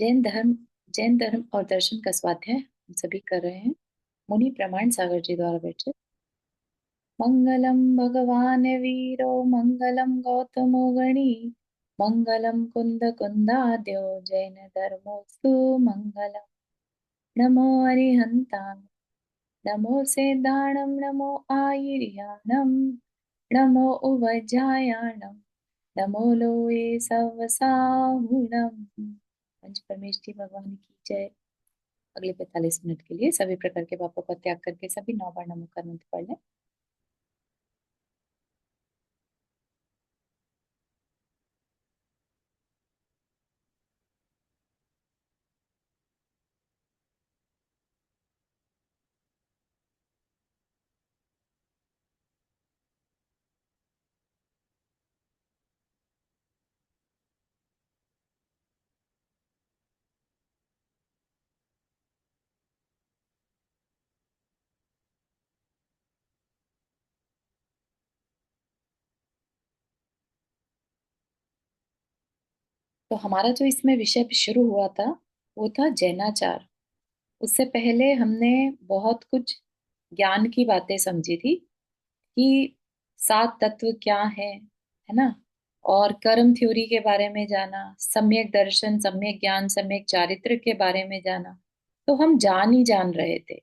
जैन धर्म जैन धर्म और दर्शन का स्वाध्याय हम सभी कर रहे हैं। मुनि प्रमाण सागर जी द्वारा विरचित। मंगलम भगवान वीरो मंगलम गौतमो गणी मंगलम कुंद कुंदाद्यो जैन धर्मोस्तु मंगलम। नमो अरिहंतां नमो सेदाणं नमो आयर्याणं नमो उवज्रायणं नमो लोये सवसाहुणम्। पंच परमेष्ठी भगवान की जय। अगले 45 मिनट के लिए सभी प्रकार के पापों का त्याग करके सभी 9 बार नमो का मंत्र पढ़ लें। तो हमारा जो इसमें विषय शुरू हुआ था वो था जैनाचार। उससे पहले हमने बहुत कुछ ज्ञान की बातें समझी थी कि 7 तत्व क्या है ना। और कर्म थ्योरी के बारे में जाना, सम्यक दर्शन, सम्यक ज्ञान, सम्यक चारित्र के बारे में जाना। तो हम जान ही जान रहे थे।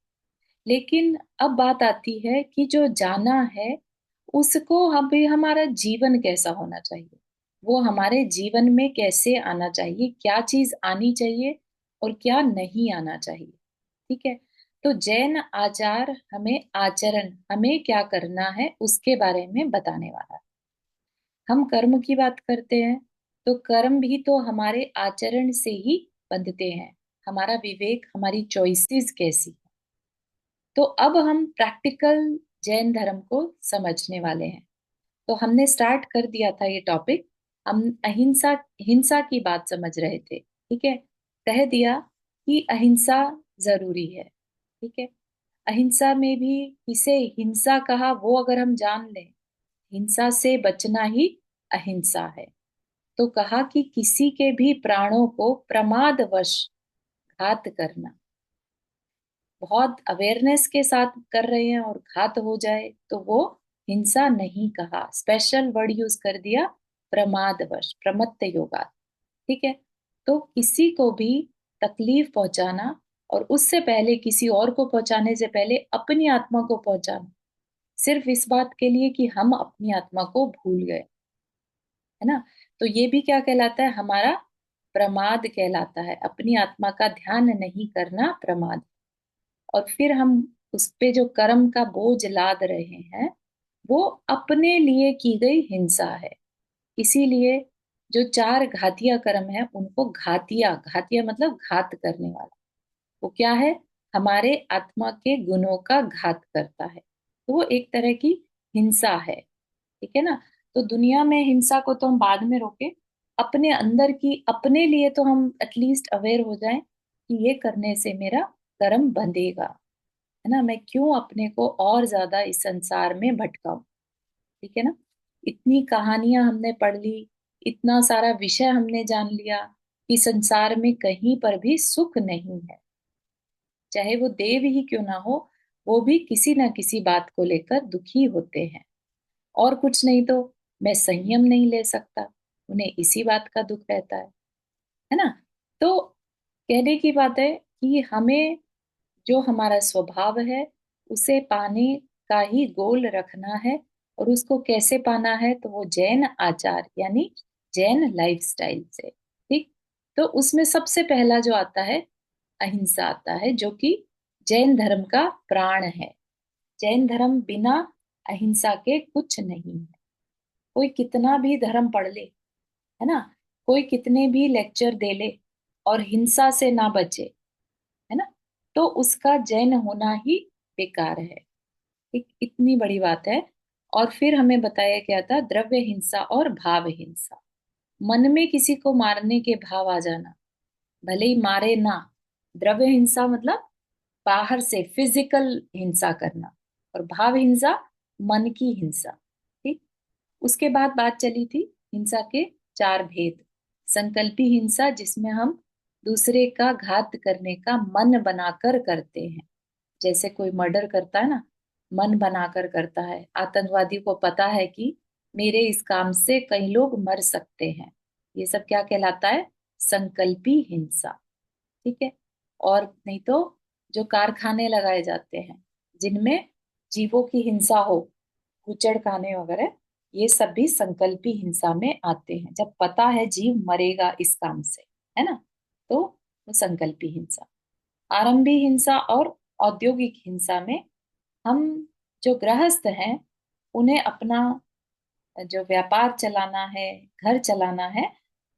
लेकिन अब बात आती है कि जो जाना है उसको हमें हमारा जीवन कैसा होना चाहिए, वो हमारे जीवन में कैसे आना चाहिए, क्या चीज आनी चाहिए और क्या नहीं आना चाहिए। ठीक है। तो जैन आचार हमें आचरण, हमें क्या करना है उसके बारे में बताने वाला है। हम कर्म की बात करते हैं तो कर्म भी तो हमारे आचरण से ही बंधते हैं। हमारा विवेक, हमारी चॉइसेस कैसी। तो अब हम प्रैक्टिकल जैन धर्म को समझने वाले हैं। तो हमने स्टार्ट कर दिया था ये टॉपिक। हम अहिंसा हिंसा की बात समझ रहे थे। ठीक है। कह दिया कि अहिंसा जरूरी है। ठीक है। अहिंसा में भी किसे हिंसा कहा वो अगर हम जान लें, हिंसा से बचना ही अहिंसा है। तो कहा कि किसी के भी प्राणों को प्रमादवश घात करना, बहुत अवेयरनेस के साथ कर रहे हैं और घात हो जाए तो वो हिंसा नहीं कहा, स्पेशल वर्ड यूज कर दिया, प्रमादवश, प्रमत्त योगात। ठीक है। तो किसी को भी तकलीफ पहुंचाना और उससे पहले किसी और को पहुंचाने से पहले अपनी आत्मा को पहुंचाना, सिर्फ इस बात के लिए कि हम अपनी आत्मा को भूल गए, है ना। तो ये भी क्या कहलाता है, हमारा प्रमाद कहलाता है। अपनी आत्मा का ध्यान नहीं करना प्रमाद। और फिर हम उस पे जो कर्म का बोझ लाद रहे हैं वो अपने लिए की गई हिंसा है। इसीलिए जो 4 घातिया कर्म है उनको घातिया, घातिया मतलब घात करने वाला, वो क्या है, हमारे आत्मा के गुणों का घात करता है। तो वो एक तरह की हिंसा है। ठीक है ना। तो दुनिया में हिंसा को तो हम बाद में रोके, अपने अंदर की, अपने लिए तो हम एटलीस्ट अवेयर हो जाएं कि ये करने से मेरा कर्म बंधेगा, है ना। मैं क्यों अपने को और ज्यादा इस संसार में भटकाऊं। ठीक है ना। इतनी कहानियां हमने पढ़ ली, इतना सारा विषय हमने जान लिया कि संसार में कहीं पर भी सुख नहीं है। चाहे वो देव ही क्यों ना हो, वो भी किसी ना किसी बात को लेकर दुखी होते हैं। और कुछ नहीं तो मैं संयम नहीं ले सकता, उन्हें इसी बात का दुख रहता है ना। तो कहने की बात है कि हमें जो हमारा स्वभाव है उसे पाने का ही गोल रखना है। और उसको कैसे पाना है, तो वो जैन आचार यानी जैन लाइफस्टाइल से। ठीक। तो उसमें सबसे पहला जो आता है अहिंसा आता है, जो कि जैन धर्म का प्राण है। जैन धर्म बिना अहिंसा के कुछ नहीं है। कोई कितना भी धर्म पढ़ ले, है ना, कोई कितने भी लेक्चर दे ले और हिंसा से ना बचे, है ना, तो उसका जैन होना ही बेकार है। एक इतनी बड़ी बात है। और फिर हमें बताया गया था द्रव्य हिंसा और भाव हिंसा। मन में किसी को मारने के भाव आ जाना, भले ही मारे ना। द्रव्य हिंसा मतलब बाहर से फिजिकल हिंसा करना, और भाव हिंसा मन की हिंसा। ठीक। उसके बाद बात चली थी हिंसा के 4 भेद। संकल्पी हिंसा, जिसमें हम दूसरे का घात करने का मन बनाकर करते हैं। जैसे कोई मर्डर करता है ना, मन बनाकर करता है। आतंकवादी को पता है कि मेरे इस काम से कई लोग मर सकते हैं। ये सब क्या कहलाता है? संकल्पी हिंसा। ठीक है। और नहीं तो जो कारखाने लगाए जाते हैं जिनमें जीवों की हिंसा हो, कुचड़खाने वगैरह, ये सब भी संकल्पी हिंसा में आते हैं। जब पता है जीव मरेगा इस काम से, है ना, तो वो संकल्पी हिंसा। आरंभी हिंसा और औद्योगिक हिंसा में हम जो गृहस्थ हैं उन्हें अपना जो व्यापार चलाना है, घर चलाना है,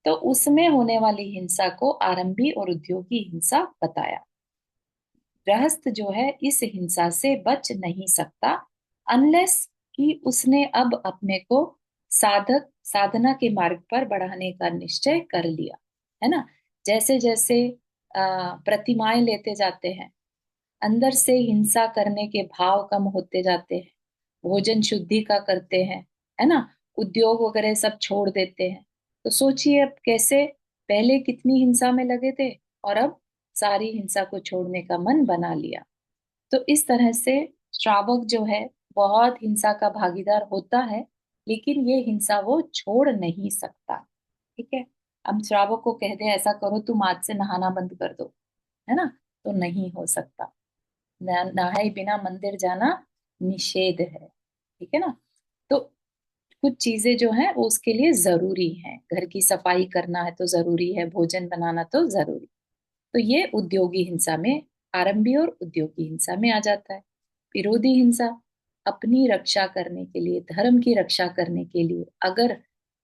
तो उसमें होने वाली हिंसा को आरंभी और उद्योगी हिंसा बताया। गृहस्थ जो है इस हिंसा से बच नहीं सकता अनलेस कि उसने अब अपने को साधक साधना के मार्ग पर बढ़ाने का निश्चय कर लिया, है ना। जैसे जैसे प्रतिमाएं लेते जाते हैं, अंदर से हिंसा करने के भाव कम होते जाते हैं, भोजन शुद्धि का करते हैं, है ना, उद्योग वगैरह सब छोड़ देते हैं, तो सोचिए अब कैसे पहले कितनी हिंसा में लगे थे और अब सारी हिंसा को छोड़ने का मन बना लिया। तो इस तरह से श्रावक जो है बहुत हिंसा का भागीदार होता है, लेकिन ये हिंसा वो छोड़ नहीं सकता। ठीक है। हम श्रावक को कह दें ऐसा करो तुम आज से नहाना बंद कर दो, है ना, तो नहीं हो सकता। नहाए बिना मंदिर जाना निषेध है। ठीक है ना। तो कुछ चीजें जो है वो उसके लिए जरूरी है, घर की सफाई करना है तो जरूरी है, भोजन बनाना तो जरूरी। तो ये उद्योगी हिंसा में, आरंभी और उद्योगी हिंसा में आ जाता है। विरोधी हिंसा, अपनी रक्षा करने के लिए, धर्म की रक्षा करने के लिए अगर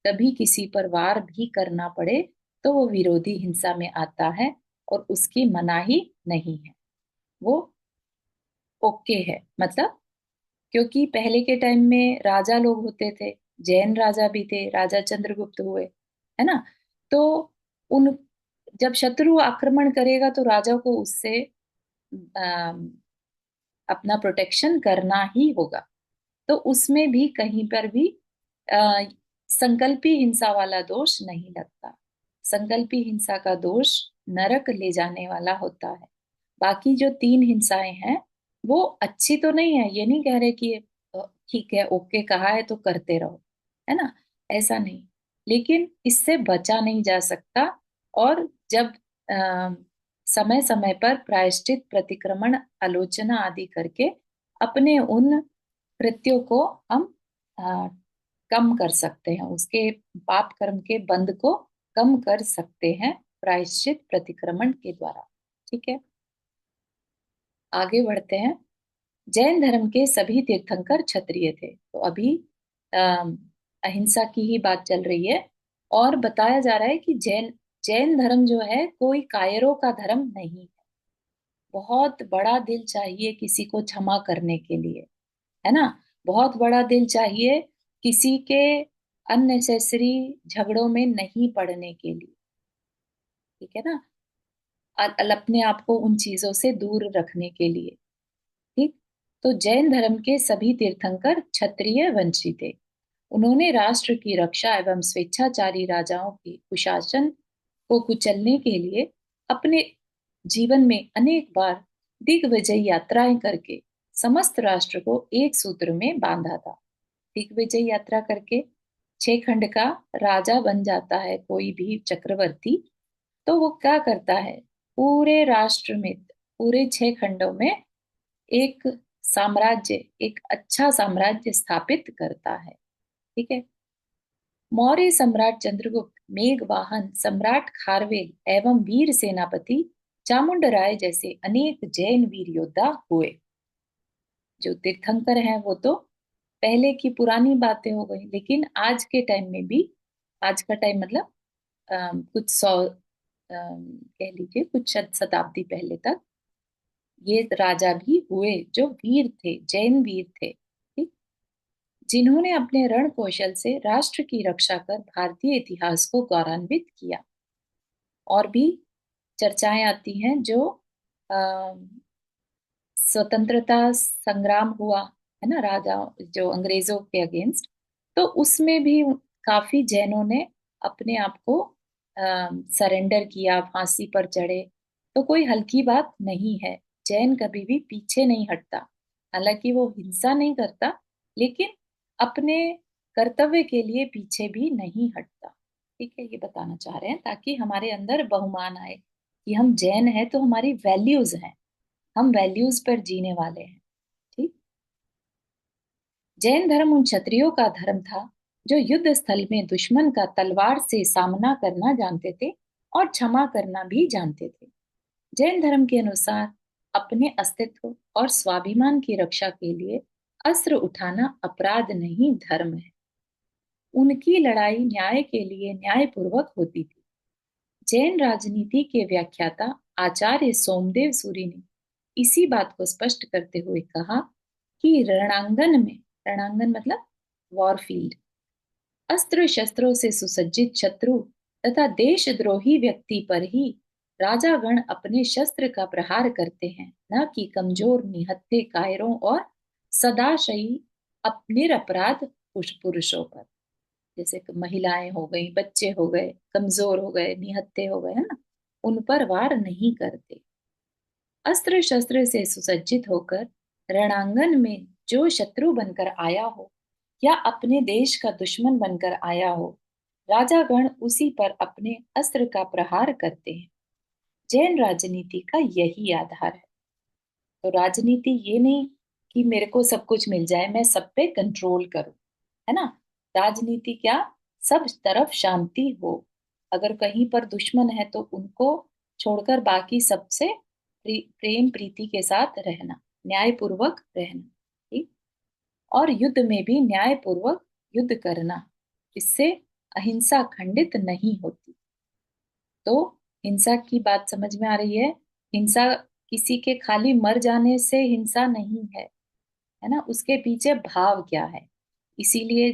कभी किसी पर वार भी करना पड़े तो वो विरोधी हिंसा में आता है और उसकी मनाही नहीं है, वो ओके है। मतलब क्योंकि पहले के टाइम में राजा लोग होते थे, जैन राजा भी थे, राजा चंद्रगुप्त हुए, है ना, तो उन जब शत्रु आक्रमण करेगा तो राजा को उससे अम, अपना प्रोटेक्शन करना ही होगा। तो उसमें भी कहीं पर भी आ, संकल्पी हिंसा वाला दोष नहीं लगता। संकल्पी हिंसा का दोष नरक ले जाने वाला होता है। बाकी जो तीन हिंसाएं हैं वो अच्छी तो नहीं है, ये नहीं कह रहे कि ठीक है ओके कहा है तो करते रहो, है ना, ऐसा नहीं। लेकिन इससे बचा नहीं जा सकता। और जब समय समय पर प्रायश्चित, प्रतिक्रमण, आलोचना आदि करके अपने उन कृत्यों को हम अ, कम कर सकते हैं, उसके पाप कर्म के बंध को कम कर सकते हैं प्रायश्चित प्रतिक्रमण के द्वारा। ठीक है। आगे बढ़ते हैं। जैन धर्म के सभी तीर्थंकर क्षत्रिय थे। तो अभी अम, अहिंसा की ही बात चल रही है और बताया जा रहा है कि जैन जैन धर्म जो है कोई कायरों का धर्म नहीं है। बहुत बड़ा दिल चाहिए किसी को क्षमा करने के लिए, है ना, बहुत बड़ा दिल चाहिए किसी के अननेसेसरी झगड़ों में नहीं पड़ने के लिए। ठीक है ना, अपने आप को उन चीजों से दूर रखने के लिए। ठीक। तो जैन धर्म के सभी तीर्थंकर क्षत्रिय वंशी थे। उन्होंने राष्ट्र की रक्षा एवं स्वेच्छाचारी राजाओं के कुशासन को कुचलने के लिए अपने जीवन में अनेक बार दिग्विजय यात्राएं करके समस्त राष्ट्र को एक सूत्र में बांधा था। दिग्विजय यात्रा करके 6 खंड का राजा बन जाता है कोई भी चक्रवर्ती, तो वो क्या करता है, पूरे राष्ट्र में, पूरे 6 खंडों में एक साम्राज्य, एक अच्छा साम्राज्य स्थापित करता है। ठीक है। मौर्य सम्राट चंद्रगुप्त, मेघवाहन सम्राट खारवेल एवं वीर सेनापति चामुंडराय जैसे अनेक जैन वीर योद्धा हुए। जो तीर्थंकर हैं वो तो पहले की पुरानी बातें हो गई, लेकिन आज के टाइम में भी, आज का टाइम मतलब कुछ सौ कह लीजिए कुछ शताब्दी पहले तक ये राजा भी हुए जो वीर थे, जैन वीर थे। ठीक। जिन्होंने अपने रण कौशल से राष्ट्र की रक्षा कर भारतीय इतिहास को गौरवान्वित किया। और भी चर्चाएं आती हैं जो स्वतंत्रता संग्राम हुआ, है ना, राजा जो अंग्रेजों के अगेंस्ट, तो उसमें भी काफी जैनों ने अपने आप को सरेंडर किया, फांसी पर चढ़े, तो कोई हल्की बात नहीं है। जैन कभी भी पीछे नहीं हटता। हालांकि वो हिंसा नहीं करता, लेकिन अपने कर्तव्य के लिए पीछे भी नहीं हटता। ठीक है, ये बताना चाह रहे हैं ताकि हमारे अंदर बहुमान आए कि हम जैन हैं तो हमारी वैल्यूज हैं, हम वैल्यूज पर जीने वाले हैं। ठीक। जैन धर्म उन क्षत्रियों का धर्म था जो युद्ध स्थल में दुश्मन का तलवार से सामना करना जानते थे और क्षमा करना भी जानते थे। जैन धर्म के अनुसार अपने अस्तित्व और स्वाभिमान की रक्षा के लिए अस्त्र उठाना अपराध नहीं, धर्म है। उनकी लड़ाई न्याय के लिए न्यायपूर्वक होती थी। जैन राजनीति के व्याख्याता आचार्य सोमदेव सूरी ने इसी बात को स्पष्ट करते हुए कहा कि रणांगन में, रणांगन मतलब वॉरफील्ड, अस्त्र शस्त्रों से सुसज्जित शत्रु तथा देशद्रोही व्यक्ति पर ही राजागण अपने शस्त्र का प्रहार करते हैं, न कि कमजोर निहत्थे कायरों और सदाशयी निरपराध पुरुषों पर। जैसे कि महिलाएं हो गई, बच्चे हो गए, कमजोर हो गए, निहत्थे हो गए, है ना, उन पर वार नहीं करते। अस्त्र शस्त्र से सुसज्जित होकर रणांगन में जो शत्रु बनकर आया हो या अपने देश का दुश्मन बनकर आया हो, राजागण उसी पर अपने अस्त्र का प्रहार करते हैं। जैन राजनीति का यही आधार है। तो राजनीति ये नहीं कि मेरे को सब कुछ मिल जाए, मैं सब पे कंट्रोल करूं, है ना। राजनीति क्या, सब तरफ शांति हो। अगर कहीं पर दुश्मन है तो उनको छोड़कर बाकी सबसे प्रेम प्रीति के साथ रहना, न्यायपूर्वक रहना। ठीक। और युद्ध में भी न्यायपूर्वक युद्ध करना, इससे अहिंसा खंडित नहीं होती। तो हिंसा की बात समझ में आ रही है। हिंसा किसी के खाली मर जाने से हिंसा नहीं है, है ना, उसके पीछे भाव क्या है। इसीलिए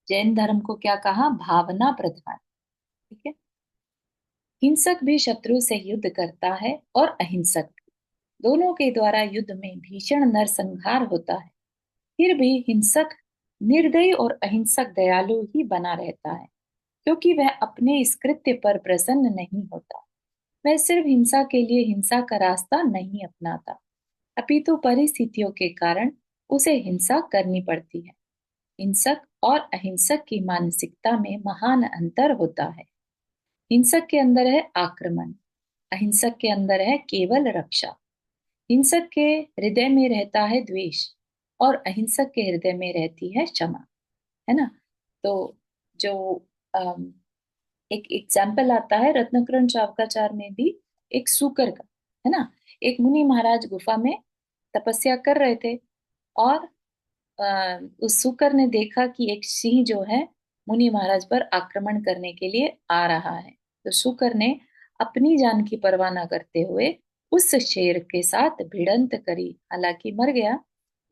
जैन धर्म को क्या कहा, भावना प्रधान। ठीक है। हिंसक भी शत्रु से युद्ध करता है और अहिंसक भी। दोनों के द्वारा युद्ध में भीषण नरसंहार होता है। फिर भी हिंसक निर्दयी और अहिंसक दयालु ही बना रहता है, क्योंकि वह अपने इस कृत्य पर प्रसन्न नहीं होता। वह सिर्फ हिंसा के लिए हिंसा का रास्ता नहीं अपनाता, अपितु परिस्थितियों के कारण उसे हिंसा करनी पड़ती है। हिंसक और अहिंसक की मानसिकता में महान अंतर होता है। हिंसक के अंदर है आक्रमण, अहिंसक के अंदर है केवल रक्षा। हिंसक के हृदय में रहता है द्वेष और अहिंसक के हृदय में रहती है क्षमा, है ना। तो जो अम, एक एग्जाम्पल आता है रत्नकरण चावकाचार में भी, एक सूकर का, है ना। एक मुनि महाराज गुफा में तपस्या कर रहे थे और उस सूकर ने देखा कि एक सिंह जो है मुनि महाराज पर आक्रमण करने के लिए आ रहा है। तो सूकर ने अपनी जान की परवाह न करते हुए उस शेर के साथ भिड़ंत करी। हालांकि मर गया,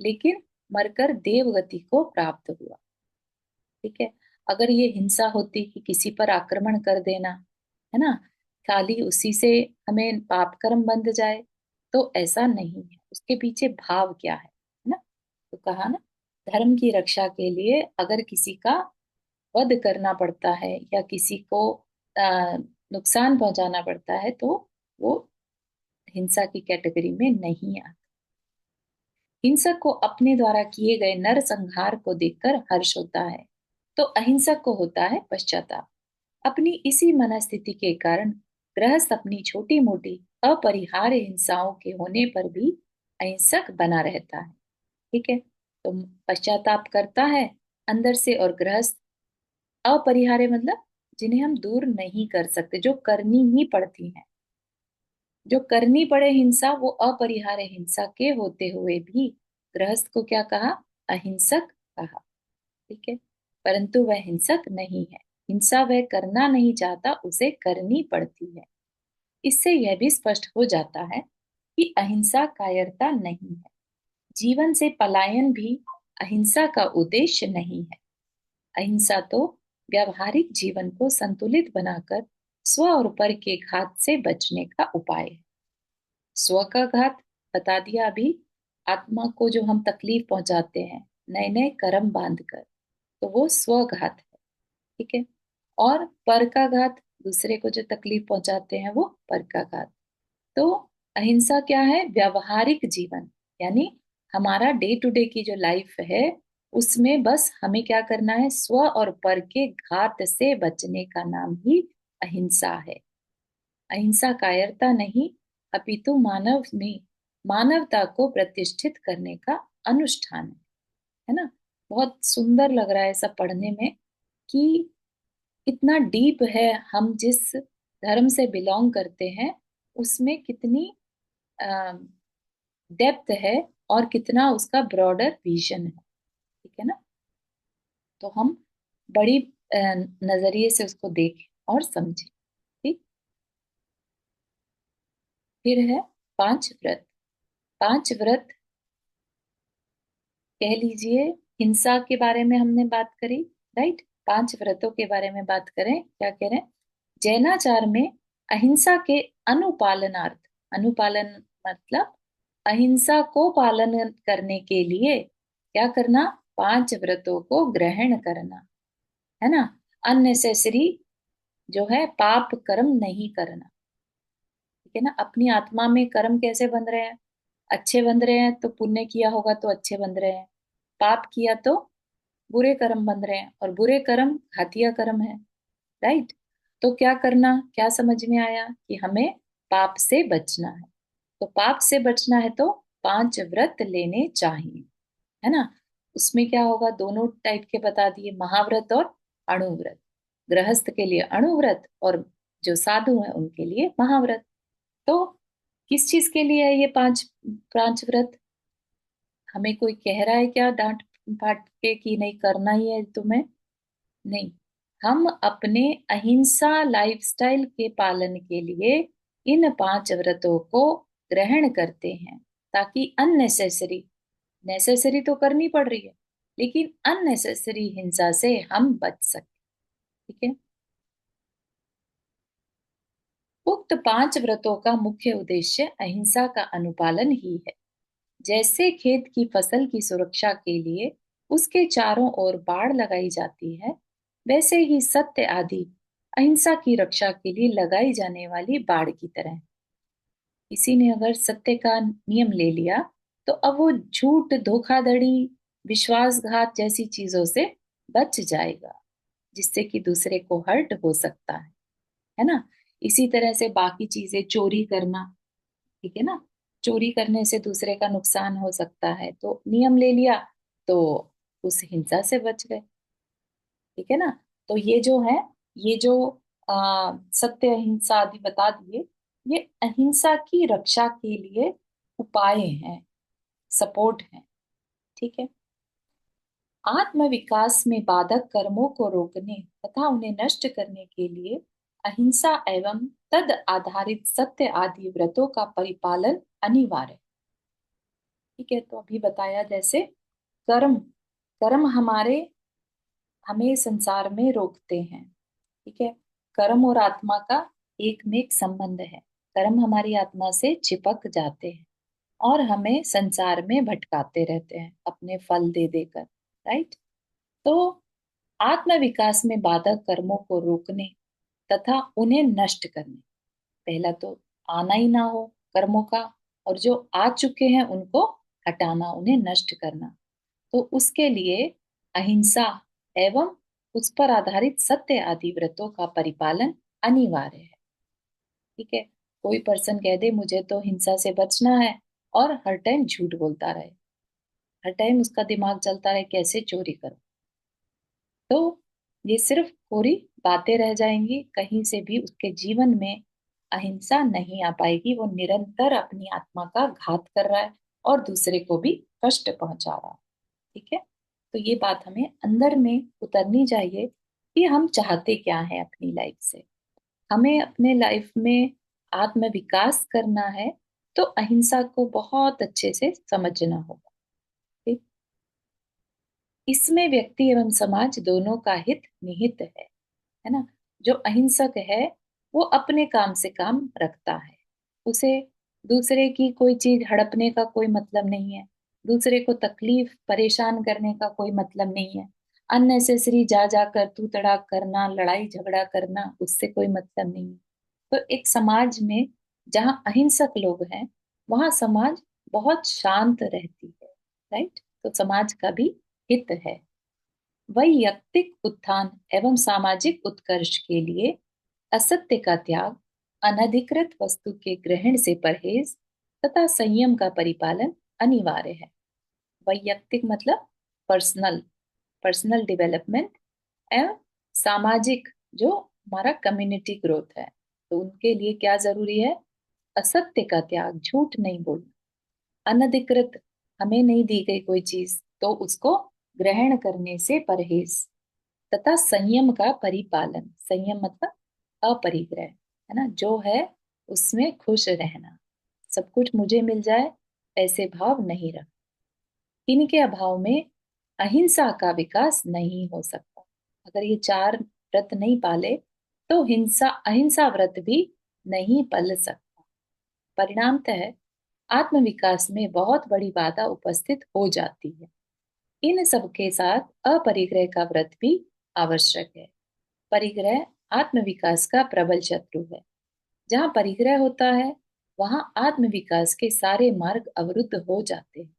लेकिन मरकर देवगति को प्राप्त हुआ। ठीक है। अगर ये हिंसा होती कि किसी पर आक्रमण कर देना, है ना, खाली उसी से हमें पाप कर्म बंध जाए, तो ऐसा नहीं है। उसके पीछे भाव क्या है ना। तो कहा ना, धर्म की रक्षा के लिए अगर किसी का वध करना पड़ता है या किसी को नुकसान पहुंचाना पड़ता है, तो वो हिंसा की कैटेगरी में नहीं आता। हिंसक को अपने द्वारा किए गए नरसंहार को देखकर हर्ष होता है, तो अहिंसक को होता है पश्चाताप। अपनी इसी मनस्थिति के कारण गृहस्थ अपनी छोटी मोटी अपरिहार्य हिंसाओं के होने पर भी अहिंसक बना रहता है। ठीक है। तो पश्चाताप करता है अंदर से, और गृहस्थ अपरिहार्य मतलब जिन्हें हम दूर नहीं कर सकते, जो करनी ही पड़ती हैं, जो करनी पड़े हिंसा, वो अपरिहार्य हिंसा के होते हुए भी गृहस्थ को क्या कहा, अहिंसक कहा। ठीक है। परंतु वह हिंसक नहीं है। हिंसा वह करना नहीं चाहता, उसे करनी पड़ती है। इससे यह भी स्पष्ट हो जाता है कि अहिंसा कायरता नहीं है। जीवन से पलायन भी अहिंसा का उद्देश्य नहीं है। अहिंसा तो व्यावहारिक जीवन को संतुलित बनाकर स्व और पर के घात से बचने का उपाय है। स्व का घात बता दिया अभी, आत्मा को जो हम तकलीफ पहुंचाते हैं नए नए कर्म बांध कर, तो वो स्वघात है। ठीक है। और पर का घात दूसरे को जो तकलीफ पहुंचाते हैं वो पर का घात। तो अहिंसा क्या है? व्यवहारिक जीवन, यानी हमारा डे टू डे की जो लाइफ है उसमें बस हमें क्या करना है, स्व और पर के घात से बचने का नाम ही अहिंसा है। अहिंसा कायरता नहीं, अपितु मानव में मानवता को प्रतिष्ठित करने का अनुष्ठान है ना। बहुत सुंदर लग रहा है सब पढ़ने में कि कितना डीप है, हम जिस धर्म से बिलोंग करते हैं उसमें कितनी डेप्थ है और कितना उसका ब्रॉडर विजन है। ठीक है ना। तो हम बड़ी नजरिए से उसको देखें और समझें। ठीक। फिर है पांच व्रत। पांच व्रत कह लीजिए, हिंसा के बारे में हमने बात करी, राइट। पांच व्रतों के बारे में बात करें, क्या कह रहे हैं? जैनाचार में अहिंसा के अनुपालनार्थ, अनुपालन मतलब अहिंसा को पालन करने के लिए क्या करना? पांच व्रतों को ग्रहण करना, है ना। अननेसेसरी जो है पाप कर्म नहीं करना। ठीक है ना। अपनी आत्मा में कर्म कैसे बन रहे हैं? अच्छे बन रहे हैं तो पुण्य किया होगा तो अच्छे बन रहे हैं, पाप किया तो बुरे कर्म बन रहे हैं, और बुरे कर्म घातिया कर्म है, राइट। तो क्या करना, क्या समझ में आया कि हमें पाप से बचना है। तो पाप से बचना है तो पांच व्रत लेने चाहिए, है ना। उसमें क्या होगा, दोनों टाइप के बता दिए, महाव्रत और अणुव्रत। गृहस्थ के लिए अणुव्रत और जो साधु हैं उनके लिए महाव्रत। तो किस चीज के लिए है ये पांच पांच व्रत? हमें कोई कह रहा है क्या डांट पाट के कि नहीं करना ही है तुम्हें? नहीं। हम अपने अहिंसा लाइफस्टाइल के पालन के लिए इन पांच व्रतों को ग्रहण करते हैं, ताकि अननेसेसरी, नेसेसरी तो करनी पड़ रही है लेकिन अननेसेसरी हिंसा से हम बच सकें। ठीक है। उक्त पांच व्रतों का मुख्य उद्देश्य अहिंसा का अनुपालन ही है। जैसे खेत की फसल की सुरक्षा के लिए उसके चारों ओर बाड़ लगाई जाती है, वैसे ही सत्य आदि अहिंसा की रक्षा के लिए लगाई जाने वाली बाड़ की तरह है। किसी ने अगर सत्य का नियम ले लिया तो अब वो झूठ, धोखाधड़ी, विश्वासघात जैसी चीजों से बच जाएगा, जिससे कि दूसरे को हर्ट हो सकता है ना। इसी तरह से बाकी चीजें, चोरी करना, ठीक है ना, चोरी करने से दूसरे का नुकसान हो सकता है, तो नियम ले लिया तो उस हिंसा से बच गए। ठीक है ना। तो ये जो है, ये जो सत्य अहिंसा आदि बता दिए, ये अहिंसा की रक्षा के लिए उपाय हैं, सपोर्ट है। ठीक है। आत्म विकास में बाधक कर्मों को रोकने तथा उन्हें नष्ट करने के लिए अहिंसा एवं तद आधारित सत्य आदि व्रतों का परिपालन अनिवार्य है। ठीक है। तो अभी बताया जैसे कर्म, कर्म हमारे, हमें संसार में रोकते हैं। ठीक है। कर्म और आत्मा का एक में एक संबंध है। कर्म हमारी आत्मा से चिपक जाते हैं और हमें संसार में भटकाते रहते हैं अपने फल दे देकर, राइट। तो आत्म विकास में बाधक कर्मों को रोकने तथा उन्हें नष्ट करने, पहला तो आना ही ना हो कर्मों का, और जो आ चुके हैं उनको हटाना, उन्हें नष्ट करना। तो उसके लिए अहिंसा एवं उस पर आधारित सत्य आदि व्रतों का परिपालन अनिवार्य है। ठीक है। कोई पर्सन कह दे मुझे तो हिंसा से बचना है और हर टाइम झूठ बोलता रहे, हर टाइम उसका दिमाग चलता रहे कैसे चोरी करो, तो ये सिर्फ पूरी बातें रह जाएंगी, कहीं से भी उसके जीवन में अहिंसा नहीं आ पाएगी। वो निरंतर अपनी आत्मा का घात कर रहा है और दूसरे को भी कष्ट पहुंचा रहा है। ठीक है। तो ये बात हमें अंदर में उतरनी चाहिए कि हम चाहते क्या है अपनी लाइफ से। हमें अपने लाइफ में आत्म विकास करना है तो अहिंसा को बहुत अच्छे से समझना होगा। ठीक। इसमें व्यक्ति एवं समाज दोनों का हित निहित है ना। जो अहिंसक है वो अपने काम से काम रखता है, उसे दूसरे की कोई चीज हड़पने का कोई मतलब नहीं है, दूसरे को तकलीफ परेशान करने का कोई मतलब नहीं है। अननेसेसरी जा जाकर तू तड़ाक करना, लड़ाई झगड़ा करना, उससे कोई मतलब नहीं है। तो एक समाज में जहाँ अहिंसक लोग हैं, वहां समाज बहुत शांत रहती है। राइट? तो समाज का भी हित है। वैयक्तिक उत्थान एवं सामाजिक उत्कर्ष के लिए असत्य का त्याग, अनधिकृत वस्तु के ग्रहण से परहेज तथा संयम का परिपालन अनिवार्य है। वैयक्तिक मतलब पर्सनल, पर्सनल डेवलपमेंट, एवं सामाजिक जो हमारा कम्युनिटी ग्रोथ है, तो उनके लिए क्या जरूरी है? असत्य का त्याग, झूठ नहीं बोलना, अनधिकृत, हमें नहीं दी गई कोई चीज तो उसको ग्रहण करने से परहेज, तथा संयम का परिपालन। संयम मतलब अपरिग्रह, है ना, जो है उसमें खुश रहना। सब कुछ मुझे मिल जाए ऐसे भाव नहीं रख, इनके अभाव में अहिंसा का विकास नहीं हो सकता। अगर ये चार व्रत नहीं पाले तो हिंसा, अहिंसा व्रत भी नहीं पल सकता। परिणामतः आत्म विकास में बहुत बड़ी बाधा उपस्थित हो जाती है। इन सब के साथ अपरिग्रह का व्रत भी आवश्यक है। परिग्रह आत्म विकास का प्रबल शत्रु है। जहाँ परिग्रह होता है वहां आत्म विकास के सारे मार्ग अवरुद्ध हो जाते हैं।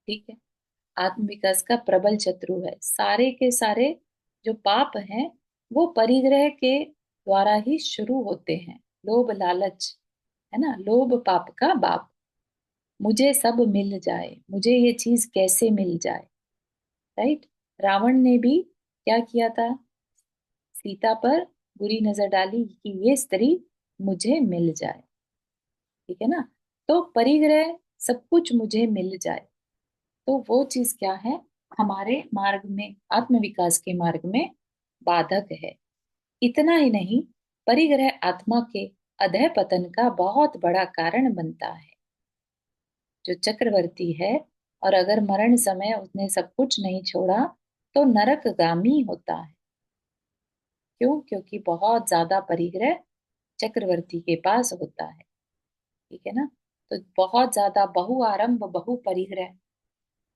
ठीक है? आत्म विकास का प्रबल शत्रु है। सारे के सारे जो पाप हैं वो परिग्रह के द्वारा ही शुरू होते हैं। लोभ लालच, है ना, लोभ पाप का बाप। मुझे सब मिल जाए, मुझे ये चीज कैसे मिल जाए। राइट? रावण ने भी क्या किया था? सीता पर बुरी नजर डाली कि ये स्त्री मुझे मिल जाए। ठीक है ना? तो परिग्रह, सब कुछ मुझे मिल जाए, तो वो चीज क्या है? हमारे मार्ग में, आत्म विकास के मार्ग में बाधक है। इतना ही नहीं, परिग्रह आत्मा के अधः पतन का बहुत बड़ा कारण बनता है। जो चक्रवर्ती है और अगर मरण समय उसने सब कुछ नहीं छोड़ा तो नरकगामी होता है। क्यों? क्योंकि बहुत ज्यादा परिग्रह चक्रवर्ती के पास होता है। ठीक है ना? तो बहुत ज्यादा बहुआरंभ बहु परिग्रह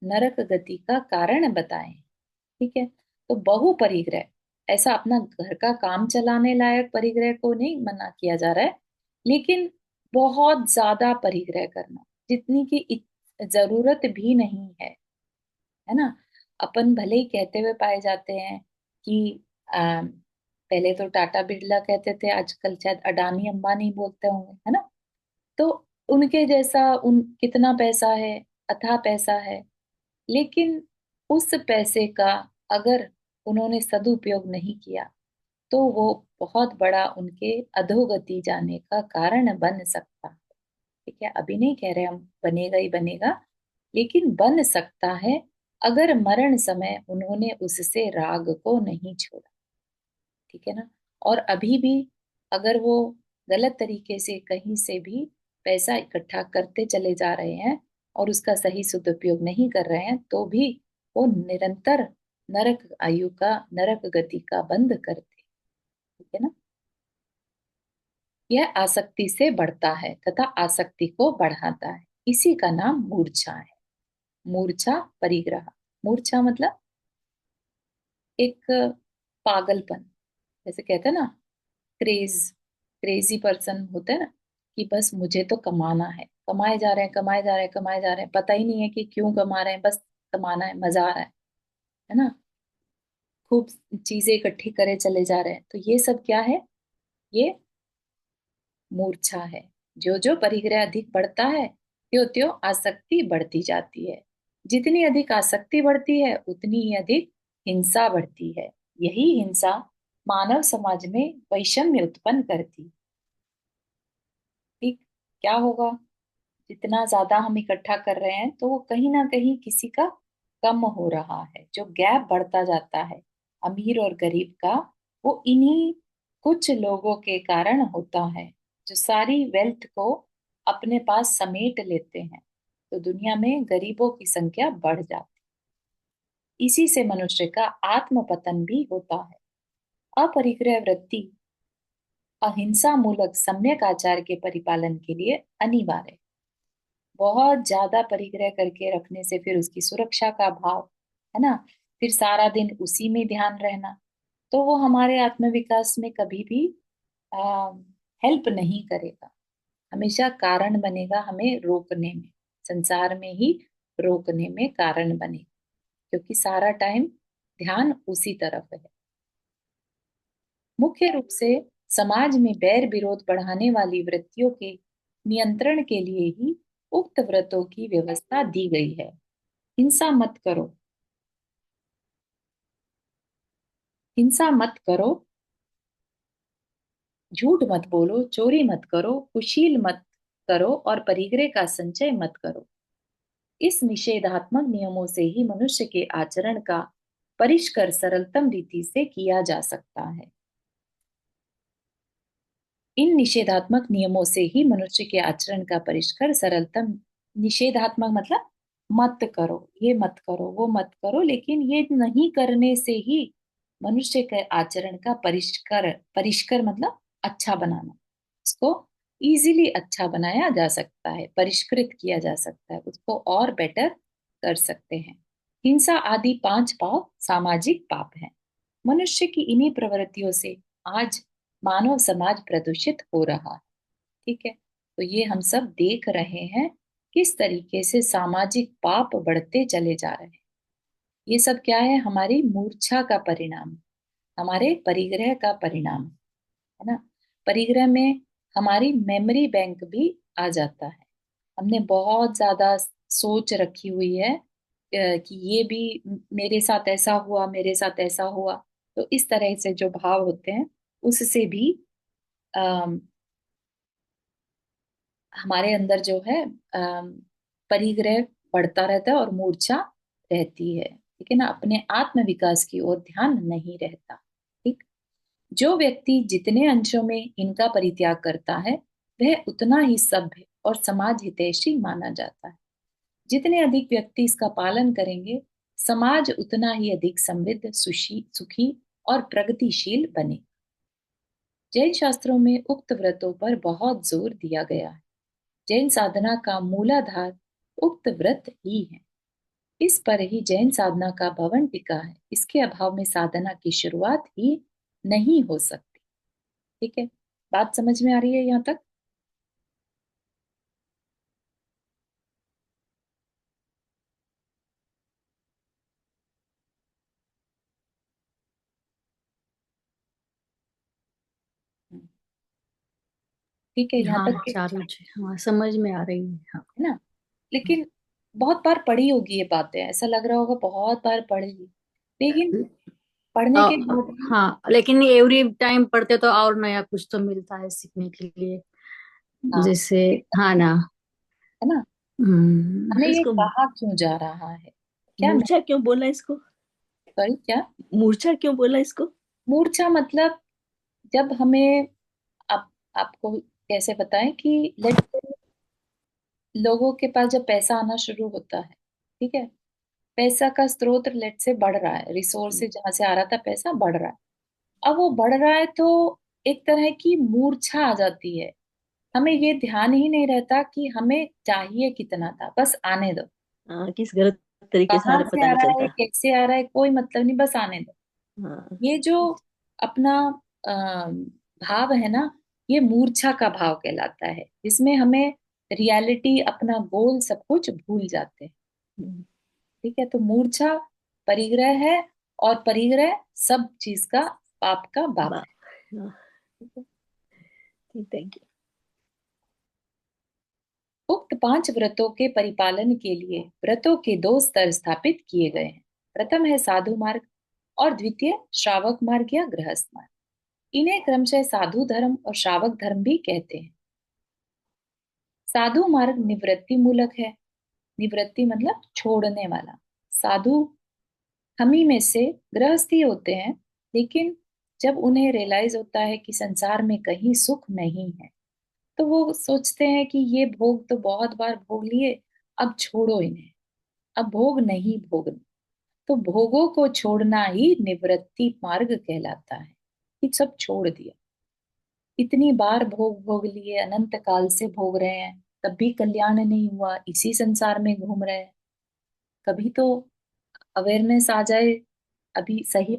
नरक गति का कारण बताएं। ठीक है? तो बहु परिग्रह, ऐसा अपना घर का काम चलाने लायक परिग्रह को नहीं मना किया जा रहा है, लेकिन बहुत ज्यादा परिग्रह करना जितनी की जरूरत भी नहीं है ना। अपन भले ही कहते हुए पाए जाते हैं कि पहले तो टाटा बिरला कहते थे, आजकल शायद अडानी अंबानी बोलते होंगे, है ना। तो उनके जैसा उन कितना पैसा है, अथाह पैसा है, लेकिन उस पैसे का अगर उन्होंने सदुपयोग नहीं किया तो वो बहुत बड़ा उनके अधोगति जाने का कारण बन सकता है। ठीक है? अभी नहीं कह रहे हम बनेगा ही बनेगा, लेकिन बन सकता है अगर मरण समय उन्होंने उससे राग को नहीं छोड़ा। ठीक है ना? और अभी भी अगर वो गलत तरीके से कहीं से भी पैसा इकट्ठा करते चले जा रहे हैं और उसका सही सदुपयोग नहीं कर रहे हैं तो भी वो निरंतर नरक आयु का, नरक गति का बंध करते। ठीक है ना? यह आसक्ति से बढ़ता है तथा आसक्ति को बढ़ाता है। इसी का नाम मूर्छा है। मूर्छा परिग्रह। मूर्छा मतलब एक पागलपन, जैसे कहते हैं ना, क्रेज, क्रेजी पर्सन होता है ना, कि बस मुझे तो कमाना है, कमाए जा रहे हैं, कमाए जा रहे हैं, कमाए जा रहे हैं, पता ही नहीं है कि क्यों कमा रहे हैं, बस कमाना है, मजा आ रहा है ना। खूब चीजें इकट्ठी करे चले जा रहे हैं, तो ये सब क्या है? ये मूर्छा है। जो जो परिग्रह अधिक बढ़ता है त्यों त्यों आसक्ति बढ़ती जाती है। जितनी अधिक आसक्ति बढ़ती है उतनी ही अधिक हिंसा बढ़ती है। यही हिंसा मानव समाज में वैषम्य उत्पन्न करती। ठीक? क्या होगा? जितना ज्यादा हम इकट्ठा कर रहे हैं तो वो कहीं ना कहीं किसी का कम हो रहा है। जो गैप बढ़ता जाता है अमीर और गरीब का, वो इन्हीं कुछ लोगों के कारण होता है जो सारी वेल्थ को अपने पास समेट लेते हैं। तो दुनिया में गरीबों की संख्या बढ़ जाती। इसी से मनुष्य का आत्म पतन भी होता है। अपरिग्रह वृत्ति अहिंसा मूलक सम्यक आचार के परिपालन के लिए अनिवार्य है। बहुत ज्यादा परिग्रह करके रखने से फिर उसकी सुरक्षा का भाव, है ना, फिर सारा दिन उसी में ध्यान रहना, तो वो हमारे आत्मविकास में कभी भी हेल्प नहीं करेगा। हमेशा कारण बनेगा हमें रोकने में, संसार में ही रोकने में कारण बनेगा, क्योंकि सारा टाइम ध्यान उसी तरफ है। मुख्य रूप से समाज में बैर विरोध बढ़ाने वाली वृत्तियों के नियंत्रण के लिए ही उक्त व्रतों की व्यवस्था दी गई है। हिंसा मत करो, हिंसा मत करो, झूठ मत बोलो, चोरी मत करो, कुशील मत करो और परिग्रह का संचय मत करो। इस निषेधात्मक नियमों से ही मनुष्य के आचरण का परिष्कार सरलतम रीति से किया जा सकता है। इन निषेधात्मक नियमों से ही मनुष्य के आचरण का परिष्कार सरलतम, निषेधात्मक मतलब मत करो, ये मत करो, वो मत करो, लेकिन ये नहीं करने से ही मनुष्य के आचरण का परिष्कार, परिष्कार मतलब अच्छा बनाना, उसको इजीली अच्छा बनाया जा सकता है, परिष्कृत किया जा सकता है, उसको और बेटर कर सकते हैं। हिंसा आदि 5 पाप सामाजिक पाप हैं। मनुष्य की इन्हीं प्रवृत्तियों से आज मानव समाज प्रदूषित हो रहा है। ठीक है, तो ये हम सब देख रहे हैं किस तरीके से सामाजिक पाप बढ़ते चले जा रहे हैं। ये सब क्या है? हमारी मूर्छा का परिणाम, हमारे परिग्रह का परिणाम है ना। परिग्रह में हमारी मेमोरी बैंक भी आ जाता है। हमने बहुत ज्यादा सोच रखी हुई है कि ये भी मेरे साथ ऐसा हुआ, मेरे साथ ऐसा हुआ, तो इस तरह से जो भाव होते हैं उससे भी अम, हमारे अंदर जो है परिग्रह बढ़ता रहता है और मूर्छा रहती है। ठीक है ना, अपने आत्म विकास की ओर ध्यान नहीं रहता। ठीक, जो व्यक्ति जितने अंशों में इनका परित्याग करता है वह उतना ही सभ्य और समाज हितैषी माना जाता है। जितने अधिक व्यक्ति इसका पालन करेंगे, समाज उतना ही अधिक समृद्ध, सुखी और प्रगतिशील बने। जैन शास्त्रों में उक्त व्रतों पर बहुत जोर दिया गया है। जैन साधना का मूलाधार उक्त व्रत ही है। इस पर ही जैन साधना का भवन टिका है। इसके अभाव में साधना की शुरुआत ही नहीं हो सकती। ठीक है, बात समझ में आ रही है यहाँ तक? हम्म, ठीक है, यहाँ हाँ तक के चारों चीज हाँ समझ में आ रही है। हाँ है ना। लेकिन बहुत बार पढ़ी होगी ये बातें, ऐसा लग रहा होगा बहुत बार पढ़ी, लेकिन पढ़ने के बाद भी हाँ लेकिन एवरी टाइम पढ़ते तो और नया कुछ तो मिलता है सीखने के लिए। हाँ, जैसे हाँ ना। है ना, हमें ये इसको कहा क्यों जा रहा है, क्या मूर्छा क्यों बोला इसको? सॉरी क्या? मूर्छा क्यों बोला इसको? मूर्छा मतलब जब हमें, आप आपको कैसे बताएं कि लेट लोगों के पास जब पैसा आना शुरू होता है, ठीक है, पैसा का स्रोत लेट से बढ़ रहा है, रिसोर्स से जहां से आ रहा था पैसा बढ़ रहा है, अब वो बढ़ रहा है तो एक तरह की मूर्छा आ जाती है। हमें ये ध्यान ही नहीं रहता कि हमें चाहिए कितना था, बस आने दो। किस गलत तरीके से आ कहाँ रहा से पता आ नहीं रहा है, चलता। कैसे आ रहा है, कोई मतलब नहीं, बस आने दो। हाँ ये जो अपना भाव है ना, ये मूर्छा का भाव कहलाता है, जिसमें हमें रियलिटी, अपना गोल, सब कुछ भूल जाते हैं। ठीक है, तो मूर्छा परिग्रह है, और परिग्रह सब चीज का पाप का बाप वाह। हाँ, है। ठीक है? Thank you. उक्त 5 व्रतों के परिपालन के लिए व्रतों के 2 स्तर स्थापित किए गए हैं। प्रथम है साधु मार्ग और द्वितीय श्रावक मार्ग या गृहस्थ मार्ग। इन्हें क्रमशः साधु धर्म और श्रावक धर्म भी कहते हैं। साधु मार्ग निवृत्ति मूलक है। निवृत्ति मतलब छोड़ने वाला। साधु हम ही में से गृहस्थी होते हैं, लेकिन जब उन्हें रियलाइज होता है कि संसार में कहीं सुख नहीं है, तो वो सोचते हैं कि ये भोग तो बहुत बार भोग लिए, अब छोड़ो इन्हें, अब भोग नहीं भोगना। तो भोगों को छोड़ना ही निवृत्ति मार्ग कहलाता है, कि सब छोड़ दिया। इतनी बार भोग भोग लिए, अनंत काल से भोग रहे हैं, तब भी कल्याण नहीं हुआ, इसी संसार में घूम रहे हैं। कभी तो अवेयरनेस आ जाए अभी सही